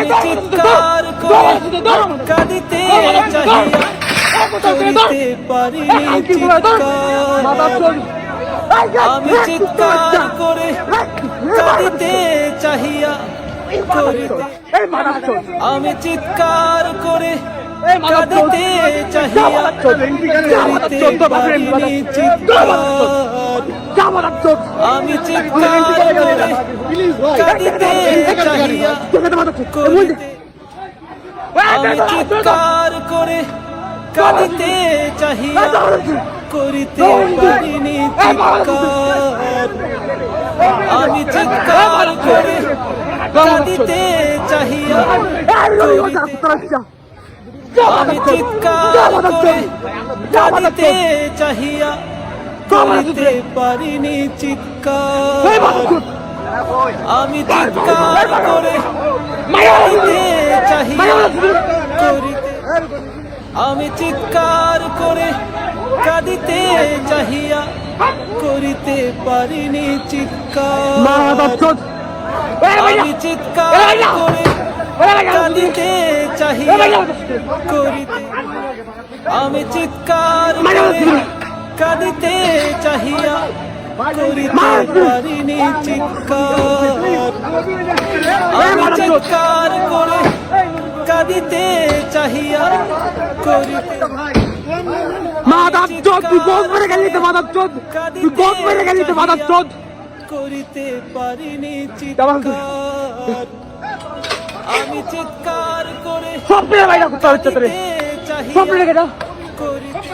আমি চিৎকার করে কাঁদিতে চাহিয়া করিতে পারিনি চিৎকার। আমি চিৎকার করে কাঁদিতে চাহিয়া করিতে, আমি চিৎকার করে কাঁদিতে চাহিয়া করিতে পারিনি চিৎকার। আমি চিৎকার করে কাঁদিতে চাহিয়া করিতে, আমি চিৎকার করে কাঁদিতে চাহিয়া করিতে পারিনি চিৎকার। আমি চিৎকার করে কাঁদিতে চাহিয়া করিতে, আমি চিৎকার করে কাঁদিতে চাহিয়া করিতে পারিনি চিৎকার। আমি চিৎকার করে কাঁদিতে চাহিয়া করিতে, আমি চিৎকার করে কাঁদিতে চাহিয়া করিতে পারিনি চিৎকার। আমি চিৎকার করে কাঁদিতে চাহিয়া করিতে, আমি চিৎকার করে কাঁদিতে চাহিয়া করিতে পারিনি চিৎকার। আমি চিৎকার করে কাঁদিতে চাহিয়া করিতে, করিতে পারিনি চিৎকার। আমি চিৎকার করে কাঁদিতে চাহিয়া করিতে